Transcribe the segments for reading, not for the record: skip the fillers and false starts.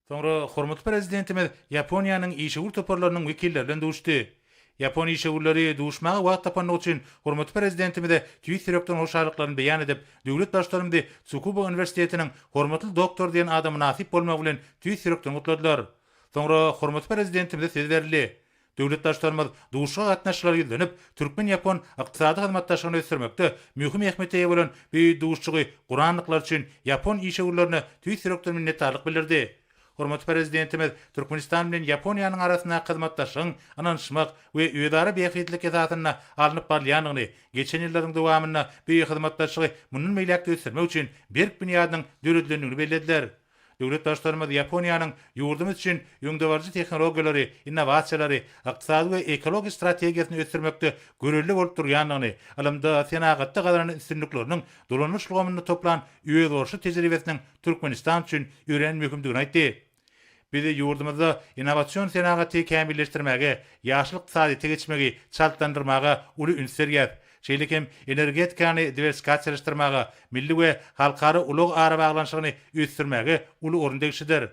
Sonra hormatly prezidentimiz Yaponiýanyň işegur toparlarynyň wekillerini duşdy. Yapon işegurlary duşmagy wagt tapanyny üçin hormatly prezidentimize Twitter'den hoşarlyklaryny beýan edip, döwlet başlarymdy Tsukuba Üniversitetiniň hormatly doktor diýen adamy nasip bolmagy bilen Twitter'den gutladylar. Sonra hormatly prezidentimize söz berdi. Döwlet başlarymyz duşga gatnaşyklary ýylanyp, Türkmen-Yapon ykdysady hyzmatdaşlygyny ösdürmekde mühim ähmiýete ýa bolan bu duşçugy Guranlyklar üçin Yapon işegurlaryna Twitter'den minnetdarlyk bildirdi. Hormatly prezidentimiz Türkmenistan bilen Yaponiýanyň arasynda hyzmatdaşlygyň ananşmak we öýdara beýefetlik esatyna alınıp barýanyny, geçen ýyllaryň dowamyna bu hyzmatdaşlygy munun meýlekde ösdürmek üçin berk büniýadynyň döredlendigini bellädiler. Döwlet başlarymyz Yaponiýanyň ýurdumyz üçin ýöňdebarjy tehnologiýalary, innovasiýalary, ykdysady we ekologi strategiýasyny ösdürmekde görelli bolup durýanyny, alymda senagatda galanan üstünlikleriniň dolanyş lugamy toplan öýdorşy tejribesiniň Türkmenistan üçin ýören möhümdigini aýtdy. Biz ýurdumyzda innovasiýon senagaty kämilleşdirmäge, ýaşyl ykdysady geçmegi çaltlandyrmaga uly ünsürýär. Şeýlekem energetikany diversifikasiýalaşdyrmaga, milli we halkary ulug ara baglanşygyny ösdürmäge uly orundagşydyr.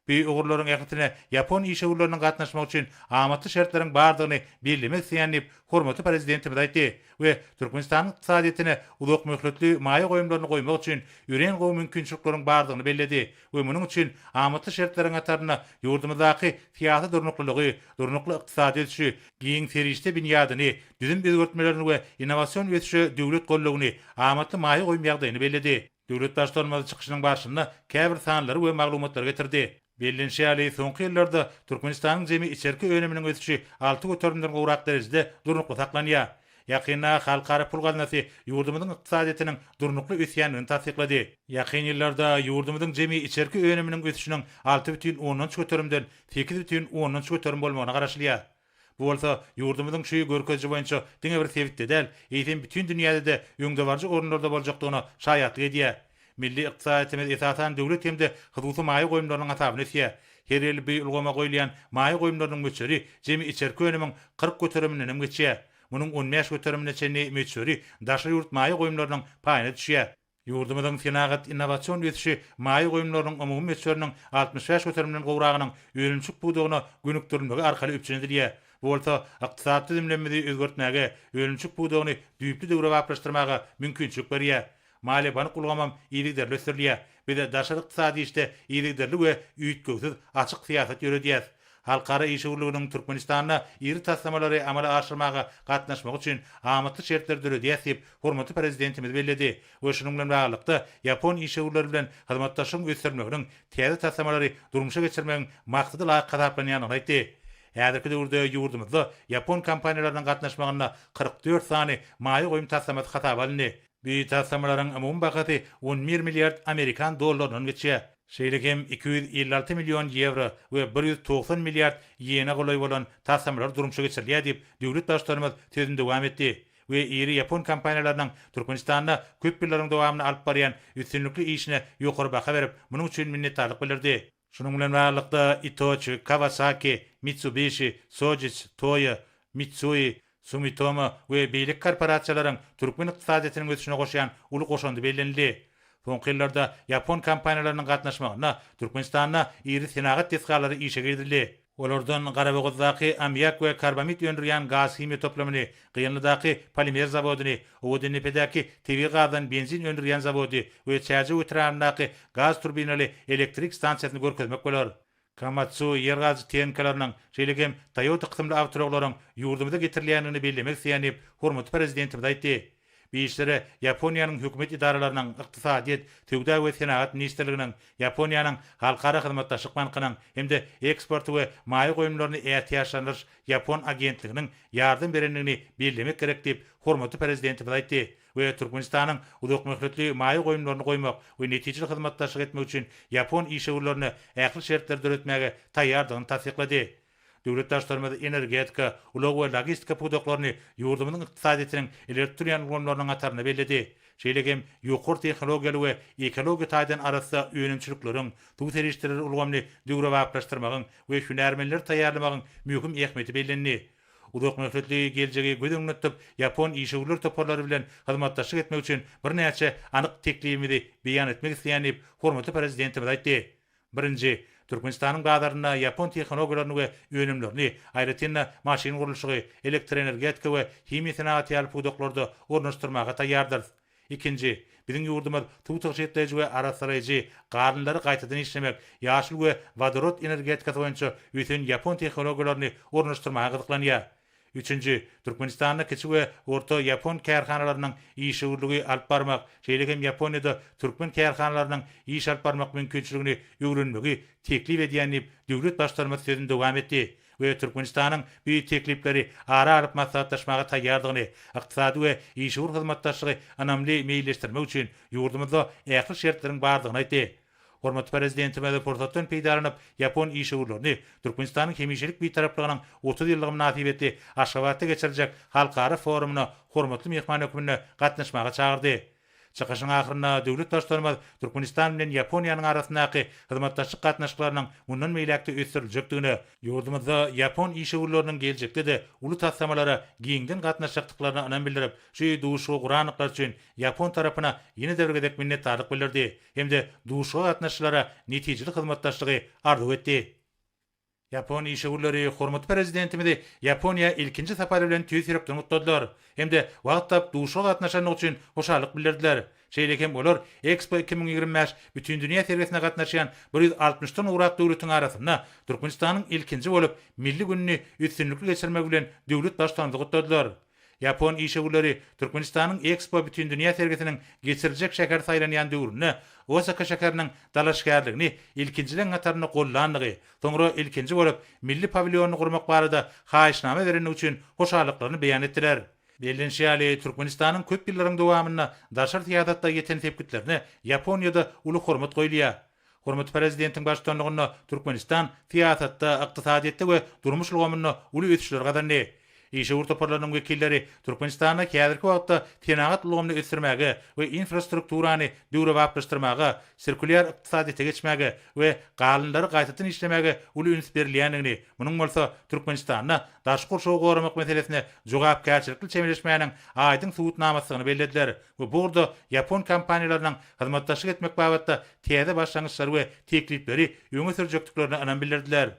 Bu ugurlaryň ähmetine Yapon işegurlarynyň gatnaşmagy üçin amatly şertlaryň bardygyny bellemek diýenip hormatly prezidentimiz aýtdy we Türkmenistanyň ykdysadyetine uluk möhletli maýa goýumlaryny goýmak üçin ýören gowy mümkinçilikleriň bardygyny belledi we munyň üçin amatly şertlaryň ataryna ýurdumyzdaky fiýaty durnuklylygy, durnukly ykdysady ösüşi, giň ferişte büniýadyny, düzüm özgörtmelerini we innovasiýon ösüşi döwlet gollagyny amatly maýa goýum ýagdaýyny belledi. Döwlet başlarymyz çykyşynyň başynda käbir sanlary we maglumatlar getirdi. Bellenşäli soňky ýyllarda Türkmenistanyň jemi içerki öneminiň ösüşi 6 götürümden gowrak derejede durnukly saklanýar. Ýakynda halkara pul gaznasy ýurdumyzyň ykdysadyetiniň durnukly ösýänini tasdiklady. Ýakyn ýyllarda ýurdumyzyň jemi içerki öneminiň ösüşiniň 6,10 götürümden 8,10 götürüm bolmagyna garaşylýar. Bu bolsa ýurdumyzyň şu görkezji boýunça diňe bir sebitde däl, eýsem bütün dünýäde ýöňdebarjy orunlarda boljakdygyna şaýatlyk edýär. Milli ykdysadyetimiz esasany döwlet hemde hyzusy maýa goýumlarynyň asabyny esýär. Her ýyl bu ulgama goýulýan maýa goýumlarynyň möçeri jemi içerki önemiň 40 götürümden geçýär. Munyň 15 götürümine çenli möçeri daşy ýurt maýa goýumlarynyň paýyna düşýär. Ýurdumyzyň senagat innovasiýon ösüşi maýa goýumlarynyň umumy möçeriniň 65 götürümden gowragynyň öýrençik budugyna gönükdirilmegi arkaly üpçendirýär. Bu bolsa ykdysady düzlemleri özgörtmäge, öýrençik budugyny düýpli döwre gaplaşdyrmaga mümkinçilik berýär. Maliyany gulgamam iýlikderli ösdürilýär. Bir de daşary ykdysady işte iýlikderli we üýtgöwsiz açyk siýasat ýöredýär. Halkara işgurlugynyň Türkmenistanda iri taslamalary amala aşyrmaga gatnaşmak üçin amatly şertler döredýär diýip hormatly prezidentimiz belledi. We şunun bilen baglykda Yapon işgurlary bilen hyzmatdaşlygyň ösdürmeginiň täze taslamalary durmuşa geçirmegiň maksady laýyk gadaplanyanyny aýtdy. Häzirki döwürde ýurdumyzda Yapon kompaniýalarynyň gatnaşmagyna 44 sany maýa goýum taslamasy hatap alındy. Bu taslamalaryň umumy bahaty 11 milliard Amerikan dollarynyň geçýär. Şeýlekem 256 milyon euro we 190 milliard ýene golaý bolan taslamalar durmuşa geçirilýär diýip döwlet başlarymyz tezinde dowam etdi. We iri Yapon kompaniýalarynyň Türkmenistanda köp ýyllaryň dowamyny alyp barýan üstünlikli işine ýokary baha berip, munyň üçin minnetdarlyk bildirdi. Şunun bilen baglykda Itochu, Kawasaki, Mitsubishi, Sojitz, Toyo, Mitsui, Sumitomo we beýlik korporasiýalaryň Türkmen ykdysadyetiniň ösüşine goşýan uly goşandy bellenildi. Soňky ýyllarda Yapon kompaniýalarynyň gatnaşmagyna Türkmenistanda iri senagat tesgalary işe girildi. Olardan Garaboguzdaky ammiak we karbamid öndürýän gaz himi toplamyny, Gynlydaky polimer zawodyny, Owdenipedaky TV gazdan benzin öndürýän zawody we Çäje utrarandaky gaz turbinaly elektrik stansiýasyny görkezmek bolar. Kamatsu ýergaz tenkalarynyň şeýlegem Toyota kysymly awtoroklaryň ýurdumyza getirilýänini bellemek diýenip hormatly prezidentimiz aýtdy. Bu işlere Yaponiýanyň hökümet idaralarynyň ykdysadyet, töwda we senagat ministrliginiň, Yaponiýanyň halkara hyzmatdaşlyk bankynyň hemde eksport we maýa goýumlaryny ähtiýaçlandyryş Yapon agentliginiň ýardym berenligini bellemek gerek diýip hormatly prezidentimiz aýtdy. We Türkmenistanyň uluk möhletli maýa goýumlaryny goýmak we netijeli hyzmatdaşlyk etmek üçin Yapon işgurlaryny ähli şertler döretmäge taýýardygyny tasdiklady. Döwlet başlarymyz energetika, ulug we logistika pudoklaryny ýurdumynyň ykdysadyetiniň elektriýan gonlarynyň ataryna belledi. Şeýlegem ýokary tehnologiýaly we ekologiýa taýdan arasynda öýrençilikleriň, bu terişleri ulgamly döwre gaplaşdyrmagyň we hünärmenler taýýarlamagyň möhüm ähmiýeti bellendi. Uluk möhletli geljegi gödüňnetip Yapon işgurlar toparlary bilen hyzmatdaşlyk etmek üçin bir näçe anyk teklifimizi beýan etmek isleýänip hormatly prezidentimiz aýtdy. Birinji, Türkmenistan'ın bağlarına Yapon texnologiyalarını ve önümlerini, ayrıca maşin kuruluşu, elektroenergetika ve himi sanatı alıp udoklarda ornaştırmağa tayyardır. İkinci, bizim yurdumuz tutuq şetleyici ve arasarayıcı qarınları qaytadan işlemek, yaşıl ve vodorod energetikası boyunca bütün Yapon texnologiyalarını ornaştırmağa gıdıqlanıyor. Üçüncü, Türkmenistan'da kiçik ve orta Yapon kärhanalarının işi urluğu alıp barmak, şeylekem Japonya'da Türkmen kärhanalarının iş alıp barmak mümkünçülüğünü öğrenmeyi teklif ediyenip devlet başlarımız sözünü devam etti. Ve Türkmenistan'ın büyük teklifleri ara alıp maslahatlaşmağa tayyardığını, iqtisadi ve işi ur hizmetdaşlığı anamlı meyilleştirmek için yurdumuzda ähli şertlerin bardığını aytdı. Hormatly prezidentimiz portatdan peýdalanıp Yapon işgörlerini Türkmenistan'ın hemişelik bir taraflığının 30 ýyllygy münasibetli Aşgabatda geçirecek halkara forumuna hormatly mehman hökümine gatnaşmaga çağırdy. Çykyşyň ahyrynda döwlet başlarymyz Türkmenistan bilen Yaponiýanyň arasyndaky hyzmatdaşlyk gatnaşyklarynyň mundan meýlekde ösdüriljekdigini, ýurdumyzda Yapon işgörleriniň geljekde de uly tassamalary giňden gatnaşykdyklaryny anan bildirip, şu duşy guranyklar üçin Yapon tarapyna ýene däwregedek minnetdarlyk bildirdi. Hemde duşy gatnaşyklara netijeli hyzmatdaşlygy arzu etdi. Yapon işgörleri hormatly prezidentimizi Yaponiýa ilkinji sapary bilen tüýsürekden mutladylar. Hemde wagtlap duşy gatnaşanyk üçin hoşallyk bildirdiler. Şeýlekem olar Expo 2025 bütün dünýä sergisine gatnaşýan 160dan urak döwletiň arasynda Türkmenistanyň ilkinji bolup milli gününi üstünlükli geçirmek bilen döwlet başlandygy gutladylar. Yapon işgörleri Türkmenistanyň Expo bütün dünýä sergisiniň geçirijek şeker saýlanýan döwrüne Osaka şekeriniň dalaşgärligini ilkinjileň gataryna gollandygy, soňra ilkinji bolup milli pavilyonyny gurmak barada haýyşnama bereni üçin hoşallyklaryny beýan etdiler. Bellenşýäli Türkmenistanyň köp ýyllaryň dowamyna daşar tiýadatda ýeten tepkitlerini Yaponiýada uly hormat goýulýar. Hormatly prezidentiň başçylygyna Türkmenistan tiýatda, ykdysadyatda we durmuş ulgamyna uly ötüşler gadandy. İşe toparlanan vekilleri Türkmenistan'a häzirki wagtda tenagat ulgamyny ösdürmäge we infrastrukturany döwre wagtlaşdyrmaga, sirkulýar ykdysadyata geçmäge we galynlary gaýtadan işlemege uly üns berilýändigini, munyň bolsa Türkmenistanda daş gurşagy goramak meselesine jogapkärçilikli çemberleşmäniň aýdyň subutnamasyny bellädiler we burada Yapon kompaniýalarynyň hyzmatdaşlyk etmek babatda täze başlangyçlary we teklipleri öňe sürjekdiklerini anan bildirdiler.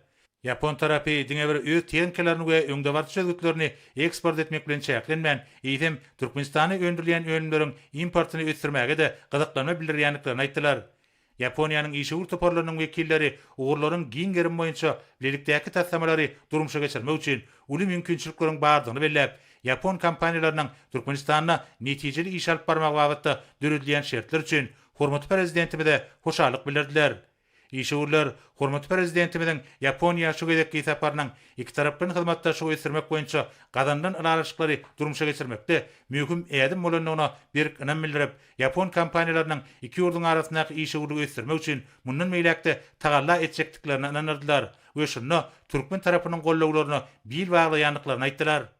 Yapon tarapy diňe bir öz teňkelerini we öňde bar çözgüklerini eksport etmek bilen çäklenmän, ýa-da Türkmenistana öndürilýän önümleriň importyny ösdürmäge de gyzyklanma bildirýänliklerini aýtdylar. Yaponiýanyň işi toparlarynyň wekilleri ugurlaryň giň gerim boýunça birlikdäki tassamalary durmuşa geçirmek üçin uly mümkinçilikleriň bardygyny belläp, Yapon kompaniýalarynyň Türkmenistana netijeli iş alyp barmak wagtynda döredilýän şertler üçin hormatly prezidentimize hoşallyk bildirdiler. İşgörler hormatly prezidentimizin Yaponiýa şugadaki saparynyň iki tarapdan hyzmatdaşlyk ösdürmek boýunça gadandan alaşyklary durmuşa geçirmekde möhüm ädim bolanyna bir önem bildirip, Yapon kompaniýalarynyň iki ýurduň arasyndaky işgörlügi ösdürmek üçin mundan meýlekde tagalla etjekdiklerini anandylar we şunu Türkmen tarapynyň gollawlaryna bil baglaýanlyklaryny aýtdylar.